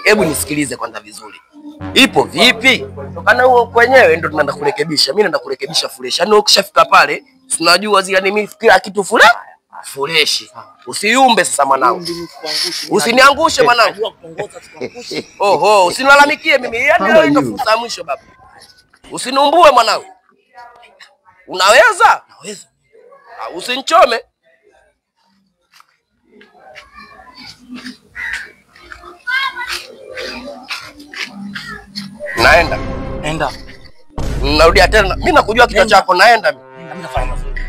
Hebu nisikilize kwanza vizuri. Ipo vipi? Kana huo kwenyewe ndio tunaenda kurekebisha. Mimi naenda kurekebisha fresh. Yaani ukishafika pale, tunajua zile mimi kila kitu fresh. Usiyumbe sasa mwanangu. Usiniangushe mwanangu. Oho, usinilalamikie mimi. Yaani leo ndio fursa ya mwisho baba. Usiniumbue mwanangu. Unaweza? Naweza. Usinichome. Naenda. Nenda. Narudia tena. Mimi nakujua kichwa chako, naenda mimi. Mimi nafanya mazuri.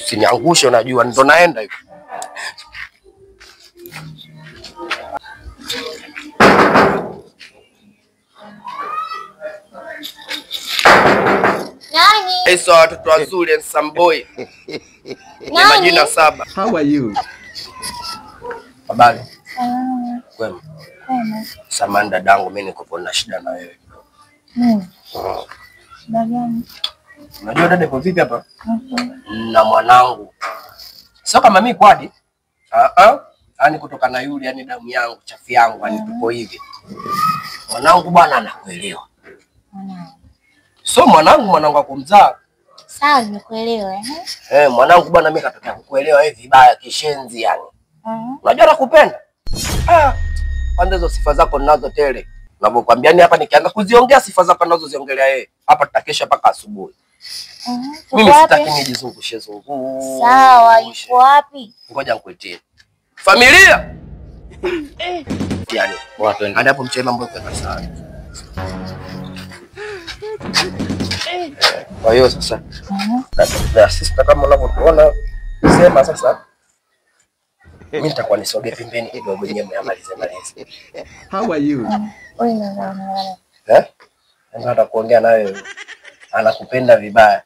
Usiniangushe unajua ndo naenda hivi. Nani? Hizo watoto wazuri and some boy. Ni majina 7. How are you? Habari. Kwema. Samahani dadangu, mimi niko na shida na wewe. Shida gani? Unajua dada ipo vipi hapa? Na mwanangu. Sio kama mimi kwadi. Yaani kutoka na yule, yani damu yangu, chafi yangu, yani tupo hivi. Mwanangu bwana anakuelewa. So mwanangu wa kumzaa. Sawa, nimekuelewa Mwanangu bwana mimi katokea kukuelewa hivi vibaya kishenzi yani. Unajua nakupenda. Kwanza hizo sifa zako ninazo tele. Ninavyokuambia ni hapa nikianza kuziongea sifa zako ninazoziongelea yeye. Hapa tutakesha mpaka asubuhi. Mimi sitaki nijizungushe zungu. Sawa, yuko wapi? Ngoja nikuitie. Familia. Yani, watu wengine hapo mchele mambo kwa sana. Kwa hiyo sasa. Na sister kama unavyotuona sema sasa. Mimi nitakuwa nisogee pembeni kidogo nyewe malize. How are you? Nataka kuongea na wewe. Anakupenda vibaya.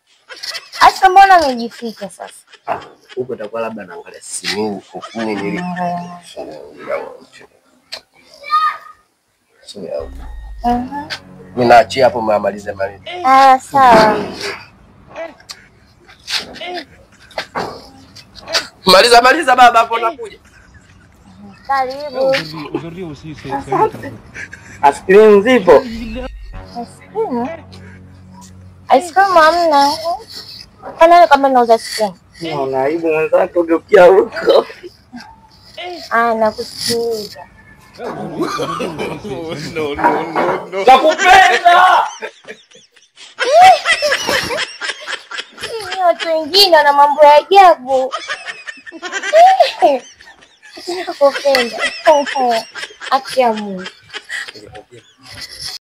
Asa mbona umejificha sasa? Huko itakuwa labda naangalia simu huko kuni nili. Mimi naachia hapo malize. Sawa. Maliza baba hapo nakuja. Karibu. Askrim zipo. Ice cream hamna. Kana kama nauza ice cream. Unaona aibu mwenzako ugeukia huko. Nakusikiliza. No. Nakupenda. Ni watu wengine wana mambo ya ajabu. Nakupenda. Acha Mungu.